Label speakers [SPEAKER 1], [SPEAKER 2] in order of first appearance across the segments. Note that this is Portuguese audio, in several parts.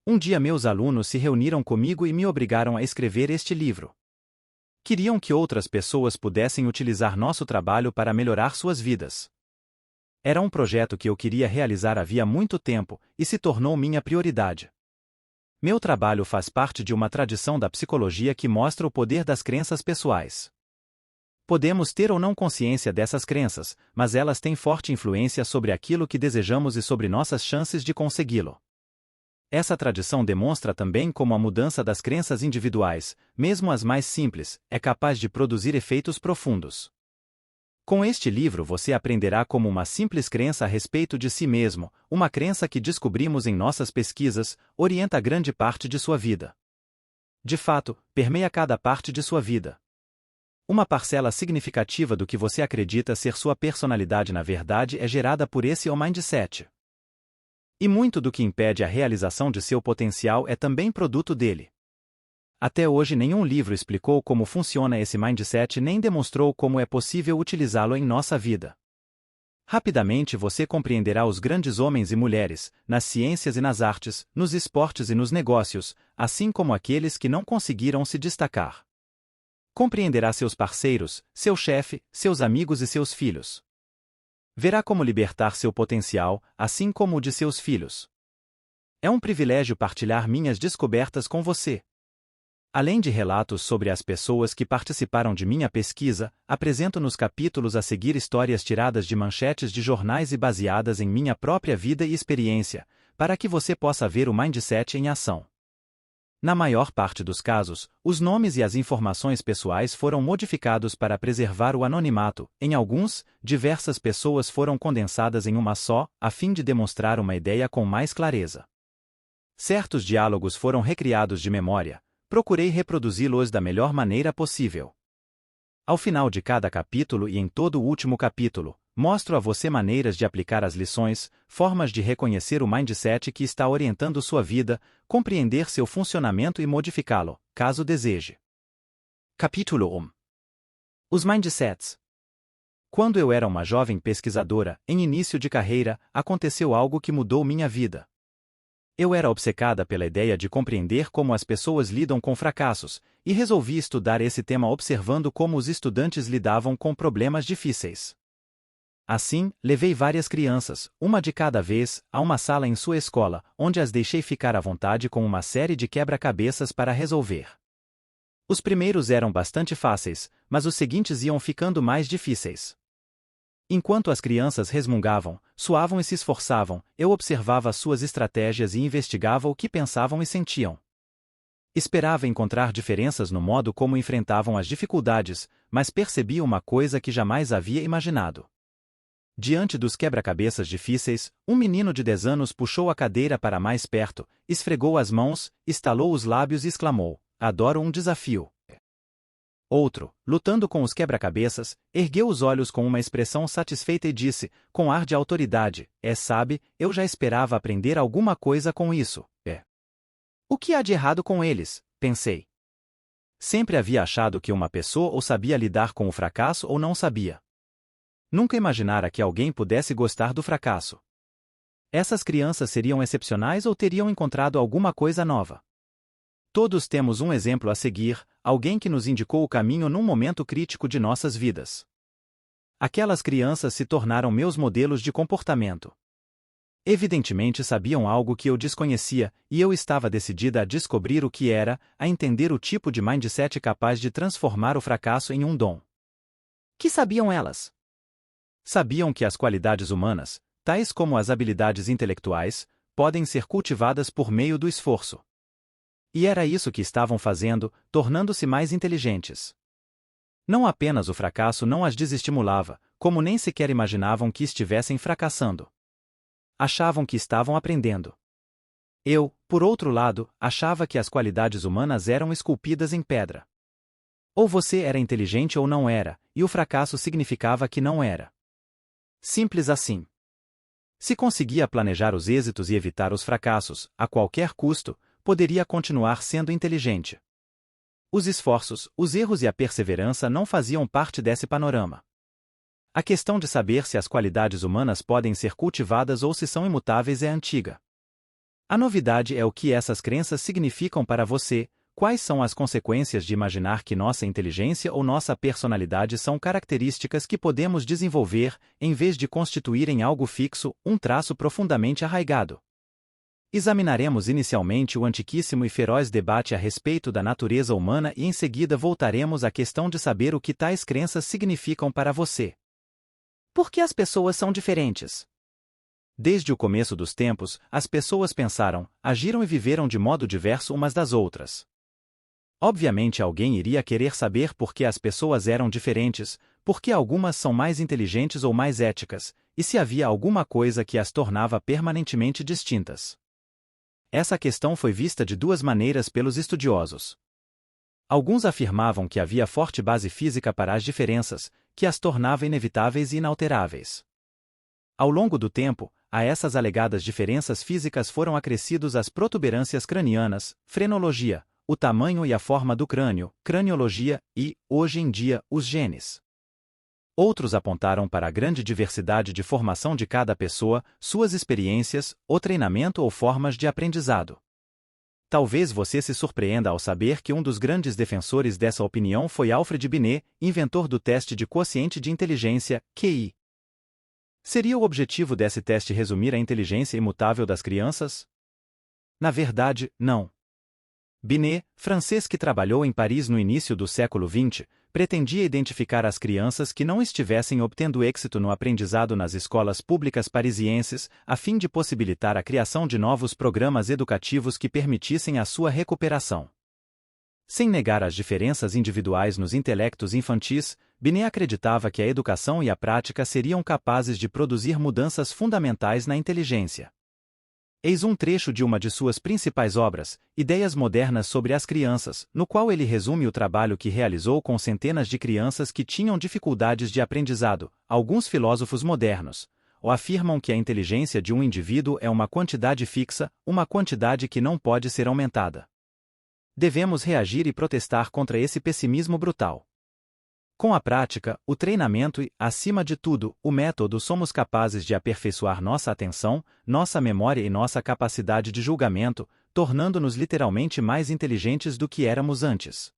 [SPEAKER 1] Um dia meus alunos se reuniram comigo e me obrigaram a escrever este livro. Queriam que outras pessoas pudessem utilizar nosso trabalho para melhorar suas vidas. Era um projeto que eu queria realizar havia muito tempo e se tornou minha prioridade. Meu trabalho faz parte de uma tradição da psicologia que mostra o poder das crenças pessoais. Podemos ter ou não consciência dessas crenças, mas elas têm forte influência sobre aquilo que desejamos e sobre nossas chances de consegui-lo. Essa tradição demonstra também como a mudança das crenças individuais, mesmo as mais simples, é capaz de produzir efeitos profundos. Com este livro você aprenderá como uma simples crença a respeito de si mesmo, uma crença que descobrimos em nossas pesquisas, orienta grande parte de sua vida. De fato, permeia cada parte de sua vida. Uma parcela significativa do que você acredita ser sua personalidade na verdade é gerada por esse mindset. E muito do que impede a realização de seu potencial é também produto dele. Até hoje nenhum livro explicou como funciona esse mindset nem demonstrou como é possível utilizá-lo em nossa vida. Rapidamente você compreenderá os grandes homens e mulheres, nas ciências e nas artes, nos esportes e nos negócios, assim como aqueles que não conseguiram se destacar. Compreenderá seus parceiros, seu chefe, seus amigos e seus filhos. Verá como libertar seu potencial, assim como o de seus filhos. É um privilégio partilhar minhas descobertas com você. Além de relatos sobre as pessoas que participaram de minha pesquisa, apresento nos capítulos a seguir histórias tiradas de manchetes de jornais e baseadas em minha própria vida e experiência, para que você possa ver o mindset em ação. Na maior parte dos casos, os nomes e as informações pessoais foram modificados para preservar o anonimato, em alguns, diversas pessoas foram condensadas em uma só, a fim de demonstrar uma ideia com mais clareza. Certos diálogos foram recriados de memória, procurei reproduzi-los da melhor maneira possível. Ao final de cada capítulo e em todo o último capítulo, mostro a você maneiras de aplicar as lições, formas de reconhecer o mindset que está orientando sua vida, compreender seu funcionamento e modificá-lo, caso deseje. Capítulo 1. Os mindsets. Quando eu era uma jovem pesquisadora, em início de carreira, aconteceu algo que mudou minha vida. Eu era obcecada pela ideia de compreender como as pessoas lidam com fracassos, e resolvi estudar esse tema observando como os estudantes lidavam com problemas difíceis. Assim, levei várias crianças, uma de cada vez, a uma sala em sua escola, onde as deixei ficar à vontade com uma série de quebra-cabeças para resolver. Os primeiros eram bastante fáceis, mas os seguintes iam ficando mais difíceis. Enquanto as crianças resmungavam, suavam e se esforçavam, eu observava suas estratégias e investigava o que pensavam e sentiam. Esperava encontrar diferenças no modo como enfrentavam as dificuldades, mas percebi uma coisa que jamais havia imaginado. Diante dos quebra-cabeças difíceis, um menino de 10 anos puxou a cadeira para mais perto, esfregou as mãos, estalou os lábios e exclamou: "Adoro um desafio." Outro, lutando com os quebra-cabeças, ergueu os olhos com uma expressão satisfeita e disse, com ar de autoridade: sabe, eu já esperava aprender alguma coisa com isso." O que há de errado com eles? Pensei. Sempre havia achado que uma pessoa ou sabia lidar com o fracasso ou não sabia. Nunca imaginara que alguém pudesse gostar do fracasso. Essas crianças seriam excepcionais ou teriam encontrado alguma coisa nova? Todos temos um exemplo a seguir, alguém que nos indicou o caminho num momento crítico de nossas vidas. Aquelas crianças se tornaram meus modelos de comportamento. Evidentemente sabiam algo que eu desconhecia, e eu estava decidida a descobrir o que era, a entender o tipo de mindset capaz de transformar o fracasso em um dom. Que sabiam elas? Sabiam que as qualidades humanas, tais como as habilidades intelectuais, podem ser cultivadas por meio do esforço. E era isso que estavam fazendo, tornando-se mais inteligentes. Não apenas o fracasso não as desestimulava, como nem sequer imaginavam que estivessem fracassando. Achavam que estavam aprendendo. Eu, por outro lado, achava que as qualidades humanas eram esculpidas em pedra. Ou você era inteligente ou não era, e o fracasso significava que não era. Simples assim. Se conseguia planejar os êxitos e evitar os fracassos, a qualquer custo, poderia continuar sendo inteligente. Os esforços, os erros e a perseverança não faziam parte desse panorama. A questão de saber se as qualidades humanas podem ser cultivadas ou se são imutáveis é antiga. A novidade é o que essas crenças significam para você. Quais são as consequências de imaginar que nossa inteligência ou nossa personalidade são características que podemos desenvolver, em vez de constituírem algo fixo, um traço profundamente arraigado? Examinaremos inicialmente o antiquíssimo e feroz debate a respeito da natureza humana e em seguida voltaremos à questão de saber o que tais crenças significam para você. Por que as pessoas são diferentes? Desde o começo dos tempos, as pessoas pensaram, agiram e viveram de modo diverso umas das outras. Obviamente alguém iria querer saber por que as pessoas eram diferentes, por que algumas são mais inteligentes ou mais éticas, e se havia alguma coisa que as tornava permanentemente distintas. Essa questão foi vista de duas maneiras pelos estudiosos. Alguns afirmavam que havia forte base física para as diferenças, que as tornava inevitáveis e inalteráveis. Ao longo do tempo, a essas alegadas diferenças físicas foram acrescidos as protuberâncias cranianas, frenologia, o tamanho e a forma do crânio, craniologia e, hoje em dia, os genes. Outros apontaram para a grande diversidade de formação de cada pessoa, suas experiências, o treinamento ou formas de aprendizado. Talvez você se surpreenda ao saber que um dos grandes defensores dessa opinião foi Alfred Binet, inventor do teste de quociente de inteligência, QI. Seria o objetivo desse teste resumir a inteligência imutável das crianças? Na verdade, não. Binet, francês que trabalhou em Paris no início do século XX, pretendia identificar as crianças que não estivessem obtendo êxito no aprendizado nas escolas públicas parisienses, a fim de possibilitar a criação de novos programas educativos que permitissem a sua recuperação. Sem negar as diferenças individuais nos intelectos infantis, Binet acreditava que a educação e a prática seriam capazes de produzir mudanças fundamentais na inteligência. Eis um trecho de uma de suas principais obras, Ideias Modernas sobre as Crianças, no qual ele resume o trabalho que realizou com centenas de crianças que tinham dificuldades de aprendizado. Alguns filósofos modernos afirmam que a inteligência de um indivíduo é uma quantidade fixa, uma quantidade que não pode ser aumentada. Devemos reagir e protestar contra esse pessimismo brutal. Com a prática, o treinamento e, acima de tudo, o método somos capazes de aperfeiçoar nossa atenção, nossa memória e nossa capacidade de julgamento, tornando-nos literalmente mais inteligentes do que éramos antes.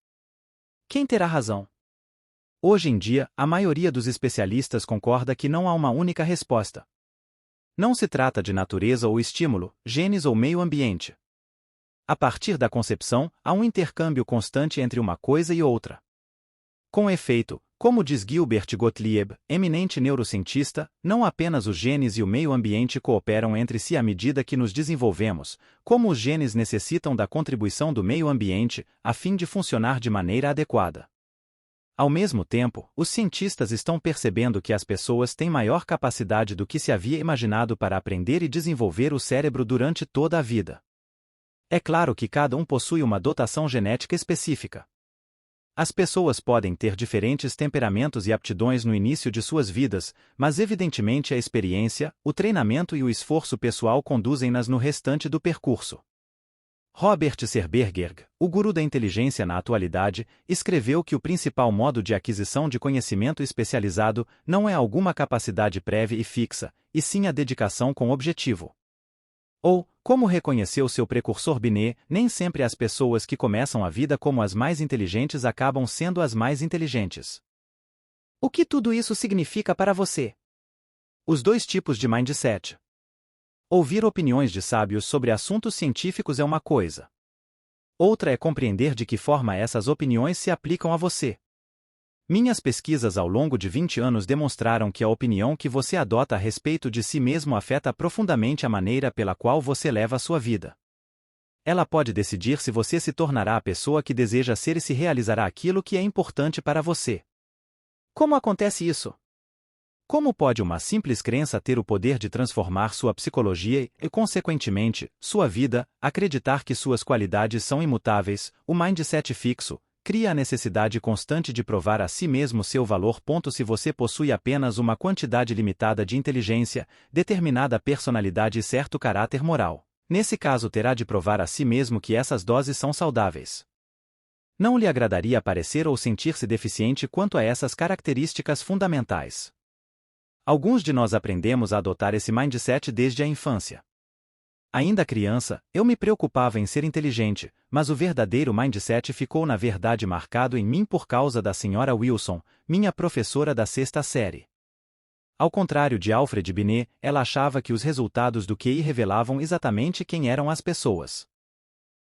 [SPEAKER 1] Quem terá razão? Hoje em dia, a maioria dos especialistas concorda que não há uma única resposta. Não se trata de natureza ou estímulo, genes ou meio ambiente. A partir da concepção, há um intercâmbio constante entre uma coisa e outra. Com efeito, como diz Gilbert Gottlieb, eminente neurocientista, não apenas os genes e o meio ambiente cooperam entre si à medida que nos desenvolvemos, como os genes necessitam da contribuição do meio ambiente, a fim de funcionar de maneira adequada. Ao mesmo tempo, os cientistas estão percebendo que as pessoas têm maior capacidade do que se havia imaginado para aprender e desenvolver o cérebro durante toda a vida. É claro que cada um possui uma dotação genética específica. As pessoas podem ter diferentes temperamentos e aptidões no início de suas vidas, mas evidentemente a experiência, o treinamento e o esforço pessoal conduzem-nas no restante do percurso. Robert Serberger, o guru da inteligência na atualidade, escreveu que o principal modo de aquisição de conhecimento especializado não é alguma capacidade prévia e fixa, e sim a dedicação com objetivo. Ou, como reconheceu seu precursor Binet, nem sempre as pessoas que começam a vida como as mais inteligentes acabam sendo as mais inteligentes. O que tudo isso significa para você? Os dois tipos de mindset. Ouvir opiniões de sábios sobre assuntos científicos é uma coisa. Outra é compreender de que forma essas opiniões se aplicam a você. Minhas pesquisas ao longo de 20 anos demonstraram que a opinião que você adota a respeito de si mesmo afeta profundamente a maneira pela qual você leva a sua vida. Ela pode decidir se você se tornará a pessoa que deseja ser e se realizará aquilo que é importante para você. Como acontece isso? Como pode uma simples crença ter o poder de transformar sua psicologia e, consequentemente, sua vida, acreditar que suas qualidades são imutáveis, o mindset fixo, cria a necessidade constante de provar a si mesmo seu valor. Se você possui apenas uma quantidade limitada de inteligência, determinada personalidade e certo caráter moral, nesse caso terá de provar a si mesmo que essas doses são saudáveis. Não lhe agradaria parecer ou sentir-se deficiente quanto a essas características fundamentais. Alguns de nós aprendemos a adotar esse mindset desde a infância. Ainda criança, eu me preocupava em ser inteligente, mas o verdadeiro mindset ficou na verdade marcado em mim por causa da Sra. Wilson, minha professora da sexta série. Ao contrário de Alfred Binet, ela achava que os resultados do QI revelavam exatamente quem eram as pessoas.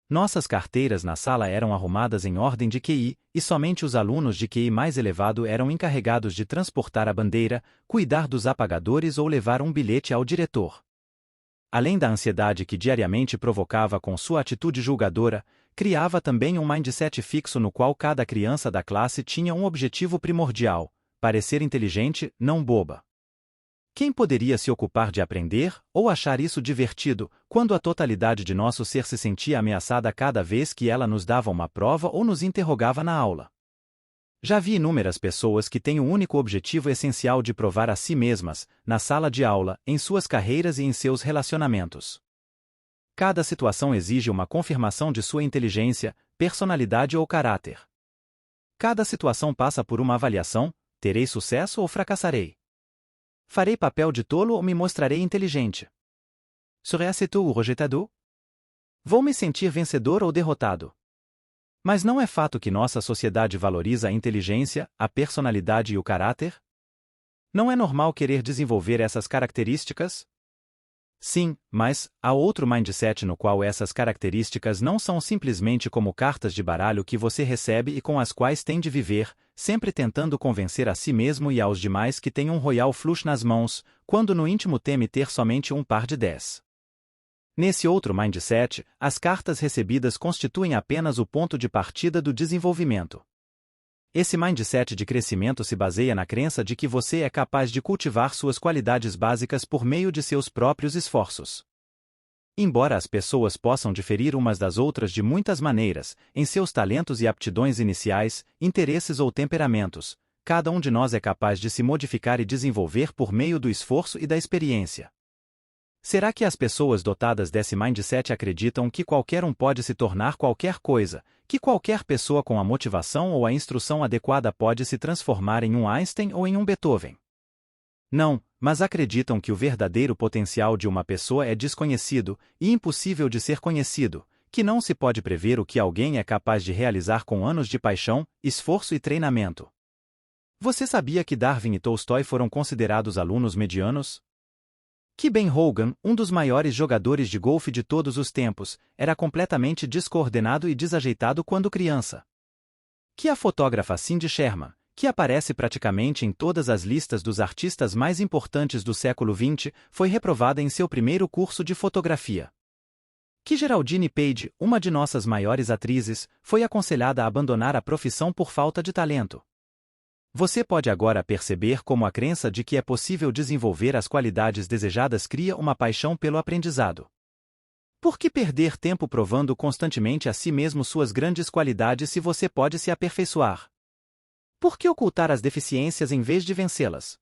[SPEAKER 1] Nossas carteiras na sala eram arrumadas em ordem de QI, e somente os alunos de QI mais elevado eram encarregados de transportar a bandeira, cuidar dos apagadores ou levar um bilhete ao diretor. Além da ansiedade que diariamente provocava com sua atitude julgadora, criava também um mindset fixo no qual cada criança da classe tinha um objetivo primordial: parecer inteligente, não boba. Quem poderia se ocupar de aprender, ou achar isso divertido, quando a totalidade de nosso ser se sentia ameaçada cada vez que ela nos dava uma prova ou nos interrogava na aula? Já vi inúmeras pessoas que têm o único objetivo essencial de provar a si mesmas, na sala de aula, em suas carreiras e em seus relacionamentos. Cada situação exige uma confirmação de sua inteligência, personalidade ou caráter. Cada situação passa por uma avaliação: terei sucesso ou fracassarei? Farei papel de tolo ou me mostrarei inteligente? Serei aceito ou rejeitado? Vou me sentir vencedor ou derrotado? Mas não é fato que nossa sociedade valoriza a inteligência, a personalidade e o caráter? Não é normal querer desenvolver essas características? Sim, mas há outro mindset no qual essas características não são simplesmente como cartas de baralho que você recebe e com as quais tem de viver, sempre tentando convencer a si mesmo e aos demais que tem um royal flush nas mãos, quando no íntimo teme ter somente um par de 10. Nesse outro mindset, as cartas recebidas constituem apenas o ponto de partida do desenvolvimento. Esse mindset de crescimento se baseia na crença de que você é capaz de cultivar suas qualidades básicas por meio de seus próprios esforços. Embora as pessoas possam diferir umas das outras de muitas maneiras, em seus talentos e aptidões iniciais, interesses ou temperamentos, cada um de nós é capaz de se modificar e desenvolver por meio do esforço e da experiência. Será que as pessoas dotadas desse mindset acreditam que qualquer um pode se tornar qualquer coisa, que qualquer pessoa com a motivação ou a instrução adequada pode se transformar em um Einstein ou em um Beethoven? Não, mas acreditam que o verdadeiro potencial de uma pessoa é desconhecido e impossível de ser conhecido, que não se pode prever o que alguém é capaz de realizar com anos de paixão, esforço e treinamento. Você sabia que Darwin e Tolstói foram considerados alunos medianos? Que Ben Hogan, um dos maiores jogadores de golfe de todos os tempos, era completamente descoordenado e desajeitado quando criança. Que a fotógrafa Cindy Sherman, que aparece praticamente em todas as listas dos artistas mais importantes do século XX, foi reprovada em seu primeiro curso de fotografia. Que Geraldine Page, uma de nossas maiores atrizes, foi aconselhada a abandonar a profissão por falta de talento. Você pode agora perceber como a crença de que é possível desenvolver as qualidades desejadas cria uma paixão pelo aprendizado. Por que perder tempo provando constantemente a si mesmo suas grandes qualidades se você pode se aperfeiçoar? Por que ocultar as deficiências em vez de vencê-las?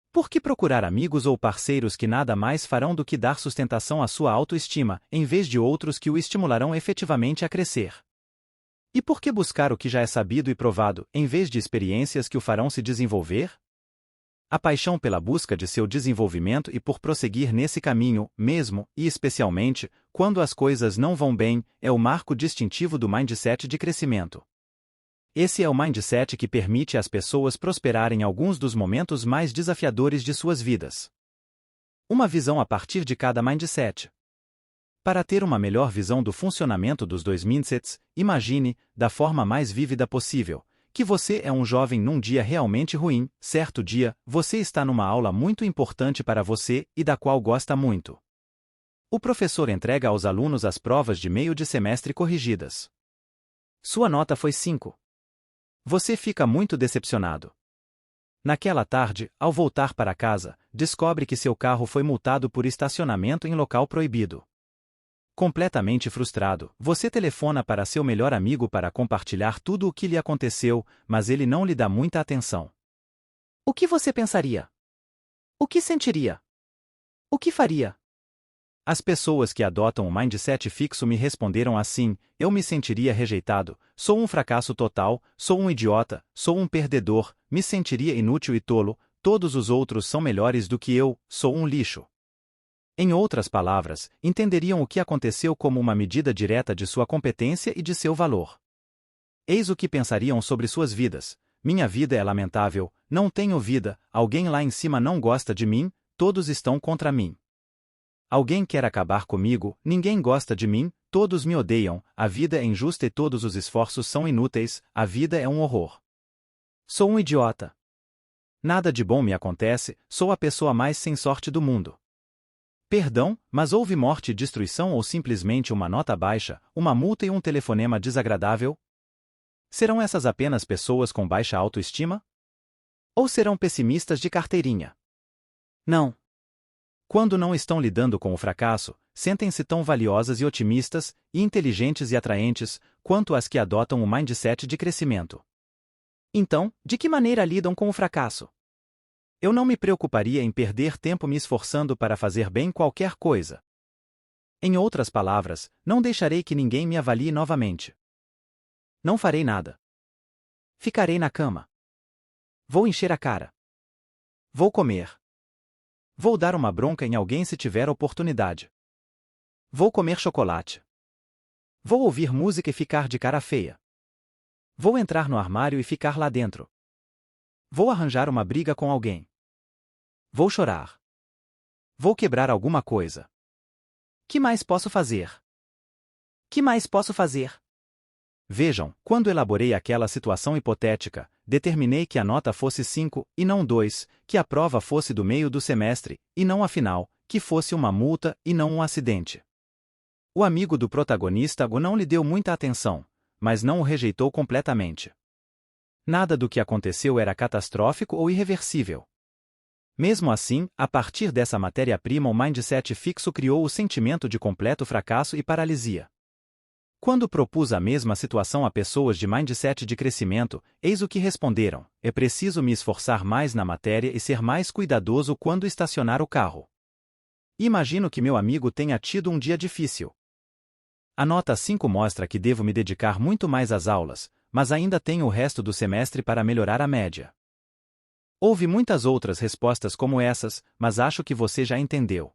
[SPEAKER 1] Por que procurar amigos ou parceiros que nada mais farão do que dar sustentação à sua autoestima, em vez de outros que o estimularão efetivamente a crescer? E por que buscar o que já é sabido e provado, em vez de experiências que o farão se desenvolver? A paixão pela busca de seu desenvolvimento e por prosseguir nesse caminho, mesmo, e especialmente, quando as coisas não vão bem, é o marco distintivo do mindset de crescimento. Esse é o mindset que permite às pessoas prosperar em alguns dos momentos mais desafiadores de suas vidas. Uma visão a partir de cada mindset. Para ter uma melhor visão do funcionamento dos dois mindsets, imagine, da forma mais vívida possível, que você é um jovem num dia realmente ruim. Certo dia, você está numa aula muito importante para você e da qual gosta muito. O professor entrega aos alunos as provas de meio de semestre corrigidas. Sua nota foi 5. Você fica muito decepcionado. Naquela tarde, ao voltar para casa, descobre que seu carro foi multado por estacionamento em local proibido. Completamente frustrado, você telefona para seu melhor amigo para compartilhar tudo o que lhe aconteceu, mas ele não lhe dá muita atenção. O que você pensaria? O que sentiria? O que faria? As pessoas que adotam o mindset fixo me responderam assim: eu me sentiria rejeitado, sou um fracasso total, sou um idiota, sou um perdedor, me sentiria inútil e tolo, todos os outros são melhores do que eu, sou um lixo. Em outras palavras, entenderiam o que aconteceu como uma medida direta de sua competência e de seu valor. Eis o que pensariam sobre suas vidas: minha vida é lamentável, não tenho vida, alguém lá em cima não gosta de mim, todos estão contra mim. Alguém quer acabar comigo, ninguém gosta de mim, todos me odeiam, a vida é injusta e todos os esforços são inúteis, a vida é um horror. Sou um idiota. Nada de bom me acontece, sou a pessoa mais sem sorte do mundo. Perdão, mas houve morte e destruição ou simplesmente uma nota baixa, uma multa e um telefonema desagradável? Serão essas apenas pessoas com baixa autoestima? Ou serão pessimistas de carteirinha? Não. Quando não estão lidando com o fracasso, sentem-se tão valiosas e otimistas, e inteligentes e atraentes, quanto as que adotam o mindset de crescimento. Então, de que maneira lidam com o fracasso? Eu não me preocuparia em perder tempo me esforçando para fazer bem qualquer coisa. Em outras palavras, não deixarei que ninguém me avalie novamente. Não farei nada. Ficarei na cama. Vou encher a cara. Vou comer. Vou dar uma bronca em alguém se tiver oportunidade. Vou comer chocolate. Vou ouvir música e ficar de cara feia. Vou entrar no armário e ficar lá dentro. Vou arranjar uma briga com alguém. Vou chorar. Vou quebrar alguma coisa. Que mais posso fazer? Que mais posso fazer? Vejam, quando elaborei aquela situação hipotética, determinei que a nota fosse 5, e não 2, que a prova fosse do meio do semestre, e não a final, que fosse uma multa, e não um acidente. O amigo do protagonista não lhe deu muita atenção, mas não o rejeitou completamente. Nada do que aconteceu era catastrófico ou irreversível. Mesmo assim, a partir dessa matéria-prima o mindset fixo criou o sentimento de completo fracasso e paralisia. Quando propus a mesma situação a pessoas de mindset de crescimento, eis o que responderam: é preciso me esforçar mais na matéria e ser mais cuidadoso quando estacionar o carro. Imagino que meu amigo tenha tido um dia difícil. A nota 5 mostra que devo me dedicar muito mais às aulas, mas ainda tenho o resto do semestre para melhorar a média. Houve muitas outras respostas como essas, mas acho que você já entendeu.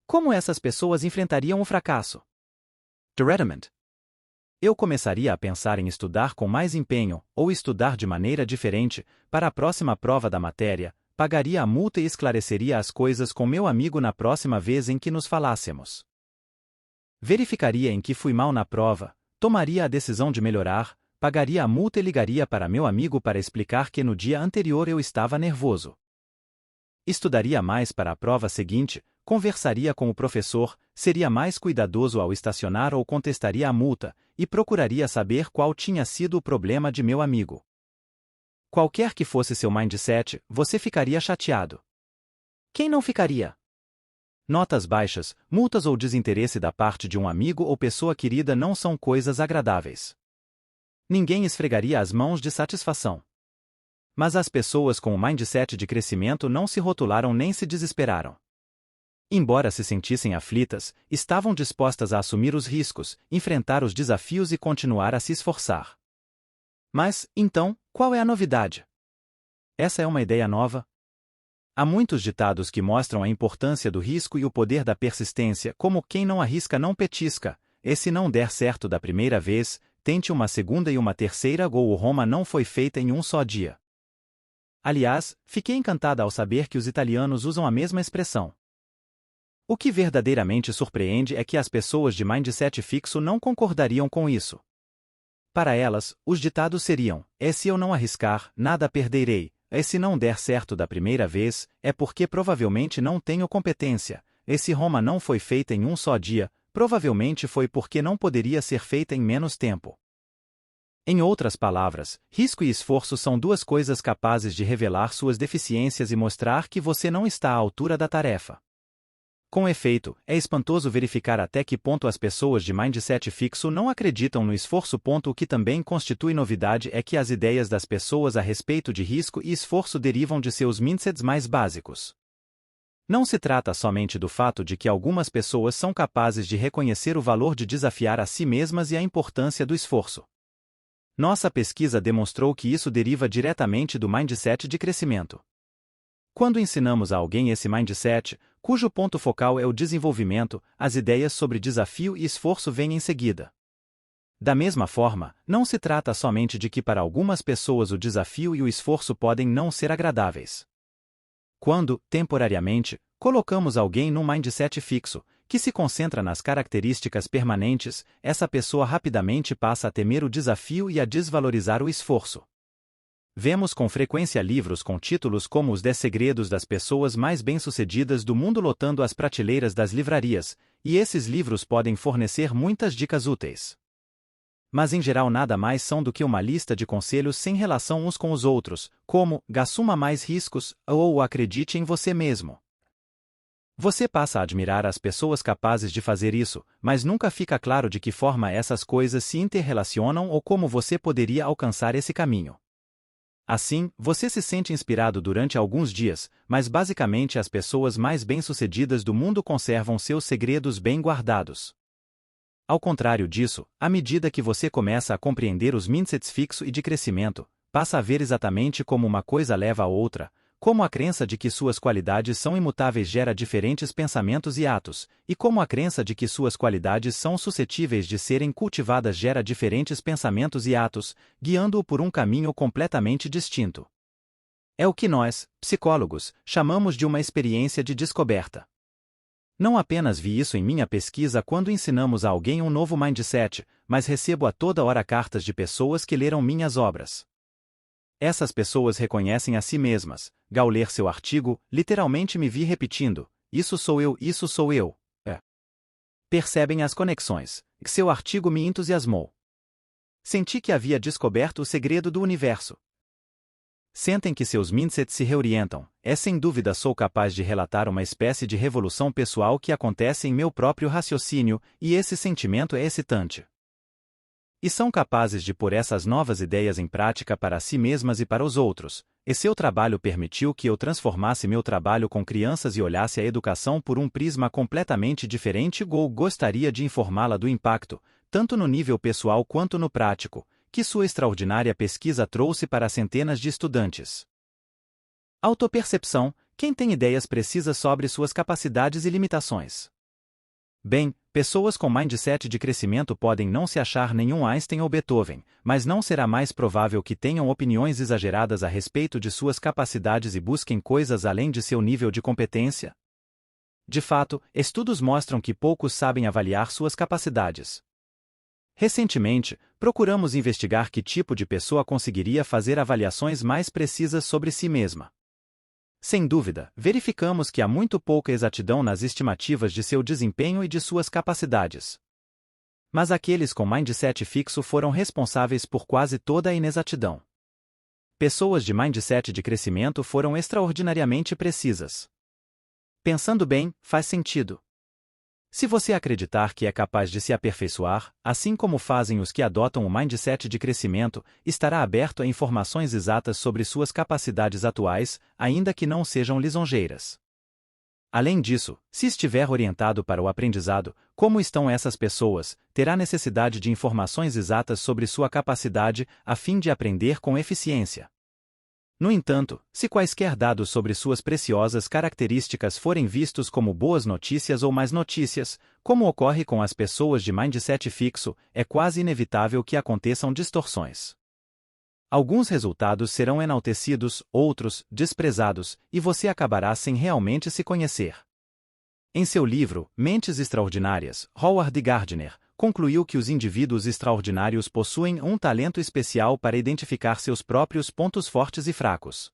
[SPEAKER 1] Como essas pessoas enfrentariam o fracasso? Directamente. Eu começaria a pensar em estudar com mais empenho, ou estudar de maneira diferente, para a próxima prova da matéria, pagaria a multa e esclareceria as coisas com meu amigo na próxima vez em que nos falássemos. Verificaria em que fui mal na prova, tomaria a decisão de melhorar, pagaria a multa e ligaria para meu amigo para explicar que no dia anterior eu estava nervoso. Estudaria mais para a prova seguinte, conversaria com o professor, seria mais cuidadoso ao estacionar ou contestaria a multa, e procuraria saber qual tinha sido o problema de meu amigo. Qualquer que fosse seu mindset, você ficaria chateado. Quem não ficaria? Notas baixas, multas ou desinteresse da parte de um amigo ou pessoa querida não são coisas agradáveis. Ninguém esfregaria as mãos de satisfação. Mas as pessoas com o mindset de crescimento não se rotularam nem se desesperaram. Embora se sentissem aflitas, estavam dispostas a assumir os riscos, enfrentar os desafios e continuar a se esforçar. Mas, então, qual é a novidade? Essa é uma ideia nova? Há muitos ditados que mostram a importância do risco e o poder da persistência, como quem não arrisca não petisca, e se não der certo da primeira vez, tente uma segunda e uma terceira ou Roma não foi feita em um só dia. Aliás, fiquei encantada ao saber que os italianos usam a mesma expressão. O que verdadeiramente surpreende é que as pessoas de mindset fixo não concordariam com isso. Para elas, os ditados seriam: é se eu não arriscar, nada perderei, é se não der certo da primeira vez, é porque provavelmente não tenho competência, e se Roma não foi feita em um só dia, provavelmente foi porque não poderia ser feita em menos tempo. Em outras palavras, risco e esforço são duas coisas capazes de revelar suas deficiências e mostrar que você não está à altura da tarefa. Com efeito, é espantoso verificar até que ponto as pessoas de mindset fixo não acreditam no esforço. O que também constitui novidade é que as ideias das pessoas a respeito de risco e esforço derivam de seus mindsets mais básicos. Não se trata somente do fato de que algumas pessoas são capazes de reconhecer o valor de desafiar a si mesmas e a importância do esforço. Nossa pesquisa demonstrou que isso deriva diretamente do mindset de crescimento. Quando ensinamos a alguém esse mindset, cujo ponto focal é o desenvolvimento, as ideias sobre desafio e esforço vêm em seguida. Da mesma forma, não se trata somente de que para algumas pessoas o desafio e o esforço podem não ser agradáveis. Quando, temporariamente, colocamos alguém num mindset fixo, que se concentra nas características permanentes, essa pessoa rapidamente passa a temer o desafio e a desvalorizar o esforço. Vemos com frequência livros com títulos como Os 10 Segredos das Pessoas Mais Bem-Sucedidas do Mundo lotando as prateleiras das livrarias, e esses livros podem fornecer muitas dicas úteis. Mas em geral nada mais são do que uma lista de conselhos sem relação uns com os outros, como, assuma mais riscos, ou acredite em você mesmo. Você passa a admirar as pessoas capazes de fazer isso, mas nunca fica claro de que forma essas coisas se interrelacionam ou como você poderia alcançar esse caminho. Assim, você se sente inspirado durante alguns dias, mas basicamente as pessoas mais bem-sucedidas do mundo conservam seus segredos bem guardados. Ao contrário disso, à medida que você começa a compreender os mindsets fixo e de crescimento, passa a ver exatamente como uma coisa leva a outra, como a crença de que suas qualidades são imutáveis gera diferentes pensamentos e atos, e como a crença de que suas qualidades são suscetíveis de serem cultivadas gera diferentes pensamentos e atos, guiando-o por um caminho completamente distinto. É o que nós, psicólogos, chamamos de uma experiência de descoberta. Não apenas vi isso em minha pesquisa quando ensinamos a alguém um novo mindset, mas recebo a toda hora cartas de pessoas que leram minhas obras. Essas pessoas reconhecem a si mesmas. Ao ler seu artigo, literalmente me vi repetindo: isso sou eu, isso sou eu. Percebem as conexões. Seu artigo me entusiasmou. Senti que havia descoberto o segredo do universo. Sentem que seus mindsets se reorientam. Sem dúvida sou capaz de relatar uma espécie de revolução pessoal que acontece em meu próprio raciocínio, e esse sentimento é excitante. E são capazes de pôr essas novas ideias em prática para si mesmas e para os outros. E seu trabalho permitiu que eu transformasse meu trabalho com crianças e olhasse a educação por um prisma completamente diferente ou gostaria de informá-la do impacto, tanto no nível pessoal quanto no prático, que sua extraordinária pesquisa trouxe para centenas de estudantes. Autopercepção: quem tem ideias precisas sobre suas capacidades e limitações. Bem, pessoas com mindset de crescimento podem não se achar nenhum Einstein ou Beethoven, mas não será mais provável que tenham opiniões exageradas a respeito de suas capacidades e busquem coisas além de seu nível de competência? De fato, estudos mostram que poucos sabem avaliar suas capacidades. Recentemente, procuramos investigar que tipo de pessoa conseguiria fazer avaliações mais precisas sobre si mesma. Sem dúvida, verificamos que há muito pouca exatidão nas estimativas de seu desempenho e de suas capacidades. Mas aqueles com mindset fixo foram responsáveis por quase toda a inexatidão. Pessoas de mindset de crescimento foram extraordinariamente precisas. Pensando bem, faz sentido. Se você acreditar que é capaz de se aperfeiçoar, assim como fazem os que adotam o mindset de crescimento, estará aberto a informações exatas sobre suas capacidades atuais, ainda que não sejam lisonjeiras. Além disso, se estiver orientado para o aprendizado, como estão essas pessoas, terá necessidade de informações exatas sobre sua capacidade, a fim de aprender com eficiência. No entanto, se quaisquer dados sobre suas preciosas características forem vistos como boas notícias ou más notícias, como ocorre com as pessoas de mindset fixo, é quase inevitável que aconteçam distorções. Alguns resultados serão enaltecidos, outros, desprezados, e você acabará sem realmente se conhecer. Em seu livro, Mentes Extraordinárias, Howard Gardner concluiu que os indivíduos extraordinários possuem um talento especial para identificar seus próprios pontos fortes e fracos.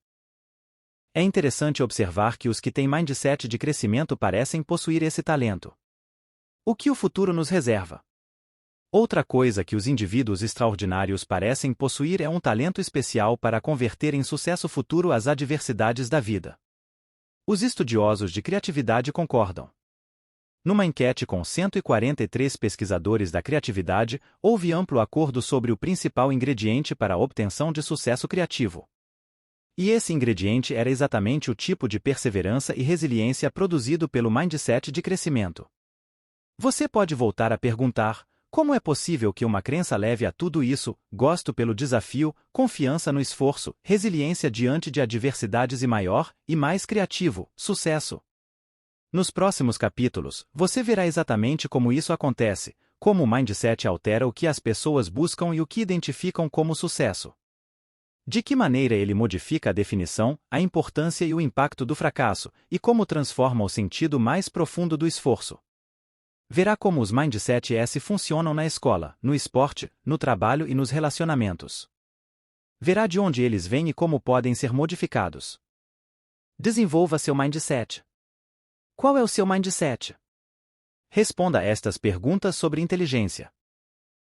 [SPEAKER 1] É interessante observar que os que têm mindset de crescimento parecem possuir esse talento. O que o futuro nos reserva? Outra coisa que os indivíduos extraordinários parecem possuir é um talento especial para converter em sucesso futuro as adversidades da vida. Os estudiosos de criatividade concordam. Numa enquete com 143 pesquisadores da criatividade, houve amplo acordo sobre o principal ingrediente para a obtenção de sucesso criativo. E esse ingrediente era exatamente o tipo de perseverança e resiliência produzido pelo mindset de crescimento. Você pode voltar a perguntar: Como é possível que uma crença leve a tudo isso? Gosto pelo desafio, confiança no esforço, resiliência diante de adversidades e maior e mais criativo, sucesso. Nos próximos capítulos, você verá exatamente como isso acontece, como o mindset altera o que as pessoas buscam e o que identificam como sucesso. De que maneira ele modifica a definição, a importância e o impacto do fracasso, e como transforma o sentido mais profundo do esforço. Verá como os Mindset S funcionam na escola, no esporte, no trabalho e nos relacionamentos. Verá de onde eles vêm e como podem ser modificados. Desenvolva seu mindset. Qual é o seu mindset? Responda a estas perguntas sobre inteligência.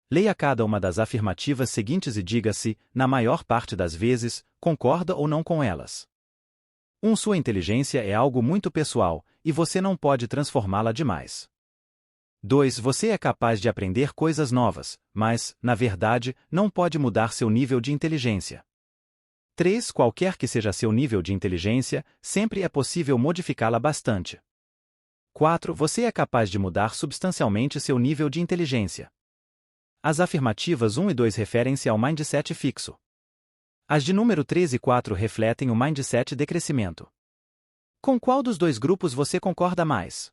[SPEAKER 1] Leia cada uma das afirmativas seguintes e diga se, na maior parte das vezes, concorda ou não com elas. 1. Sua inteligência é algo muito pessoal, e você não pode transformá-la demais. 2. Você é capaz de aprender coisas novas, mas, na verdade, não pode mudar seu nível de inteligência. 3. Qualquer que seja seu nível de inteligência, sempre é possível modificá-la bastante. 4. Você é capaz de mudar substancialmente seu nível de inteligência. As afirmativas 1 e 2 referem-se ao mindset fixo. As de número 3 e 4 refletem o mindset de crescimento. Com qual dos dois grupos você concorda mais?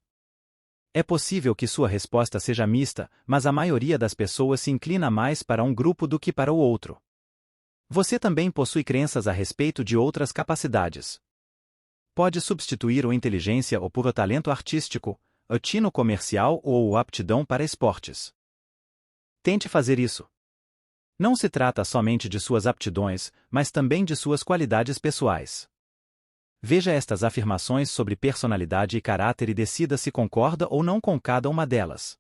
[SPEAKER 1] É possível que sua resposta seja mista, mas a maioria das pessoas se inclina mais para um grupo do que para o outro. Você também possui crenças a respeito de outras capacidades. Pode substituir a inteligência ou por o talento artístico, o tino comercial ou a aptidão para esportes. Tente fazer isso. Não se trata somente de suas aptidões, mas também de suas qualidades pessoais. Veja estas afirmações sobre personalidade e caráter e decida se concorda ou não com cada uma delas.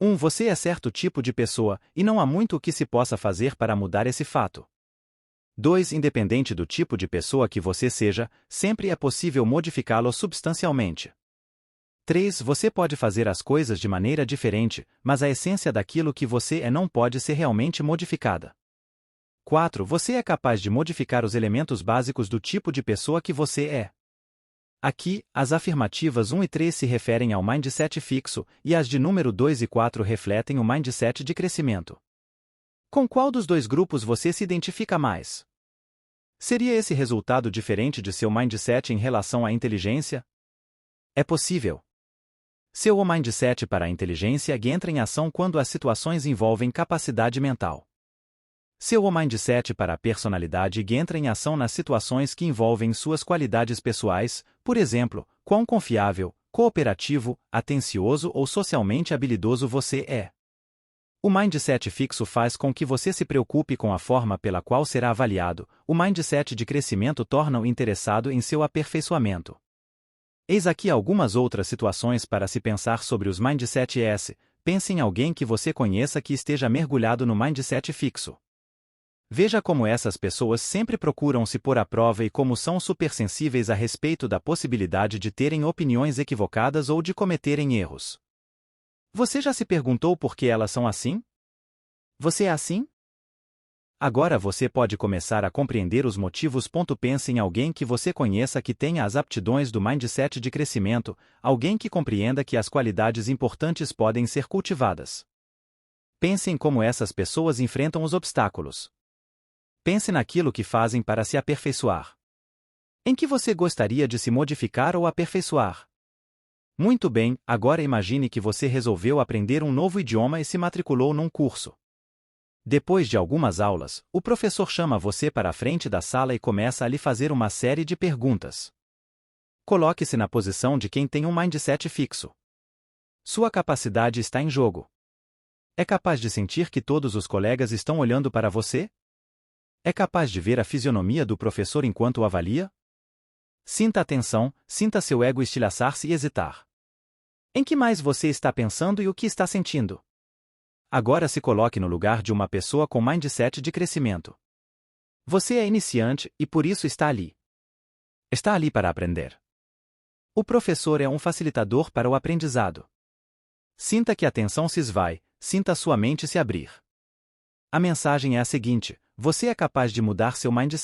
[SPEAKER 1] 1. Você é certo tipo de pessoa, e não há muito o que se possa fazer para mudar esse fato. 2. Independente do tipo de pessoa que você seja, sempre é possível modificá-lo substancialmente. 3. Você pode fazer as coisas de maneira diferente, mas a essência daquilo que você é não pode ser realmente modificada. 4. Você é capaz de modificar os elementos básicos do tipo de pessoa que você é. Aqui, as afirmativas 1 e 3 se referem ao mindset fixo, e as de número 2 e 4 refletem o mindset de crescimento. Com qual dos dois grupos você se identifica mais? Seria esse resultado diferente de seu mindset em relação à inteligência? É possível. Seu mindset para a inteligência entra em ação quando as situações envolvem capacidade mental. Seu mindset para a personalidade entra em ação nas situações que envolvem suas qualidades pessoais, por exemplo, quão confiável, cooperativo, atencioso ou socialmente habilidoso você é. O mindset fixo faz com que você se preocupe com a forma pela qual será avaliado, o mindset de crescimento torna-o interessado em seu aperfeiçoamento. Eis aqui algumas outras situações para se pensar sobre os Mindset S. Pense em alguém que você conheça que esteja mergulhado no mindset fixo. Veja como essas pessoas sempre procuram se pôr à prova e como são supersensíveis a respeito da possibilidade de terem opiniões equivocadas ou de cometerem erros. Você já se perguntou por que elas são assim? Você é assim? Agora você pode começar a compreender os motivos. Pense em alguém que você conheça que tenha as aptidões do mindset de crescimento, alguém que compreenda que as qualidades importantes podem ser cultivadas. Pense em como essas pessoas enfrentam os obstáculos. Pense naquilo que fazem para se aperfeiçoar. Em que você gostaria de se modificar ou aperfeiçoar? Muito bem, agora imagine que você resolveu aprender um novo idioma e se matriculou num curso. Depois de algumas aulas, o professor chama você para a frente da sala e começa a lhe fazer uma série de perguntas. Coloque-se na posição de quem tem um mindset fixo. Sua capacidade está em jogo. É capaz de sentir que todos os colegas estão olhando para você? É capaz de ver a fisionomia do professor enquanto o avalia? Sinta a tensão, sinta seu ego estilhaçar-se e hesitar. Em que mais você está pensando e o que está sentindo? Agora se coloque no lugar de uma pessoa com mindset de crescimento. Você é iniciante e por isso está ali. Está ali para aprender. O professor é um facilitador para o aprendizado. Sinta que a tensão se esvai, sinta sua mente se abrir. A mensagem é a seguinte: você é capaz de mudar seu mindset.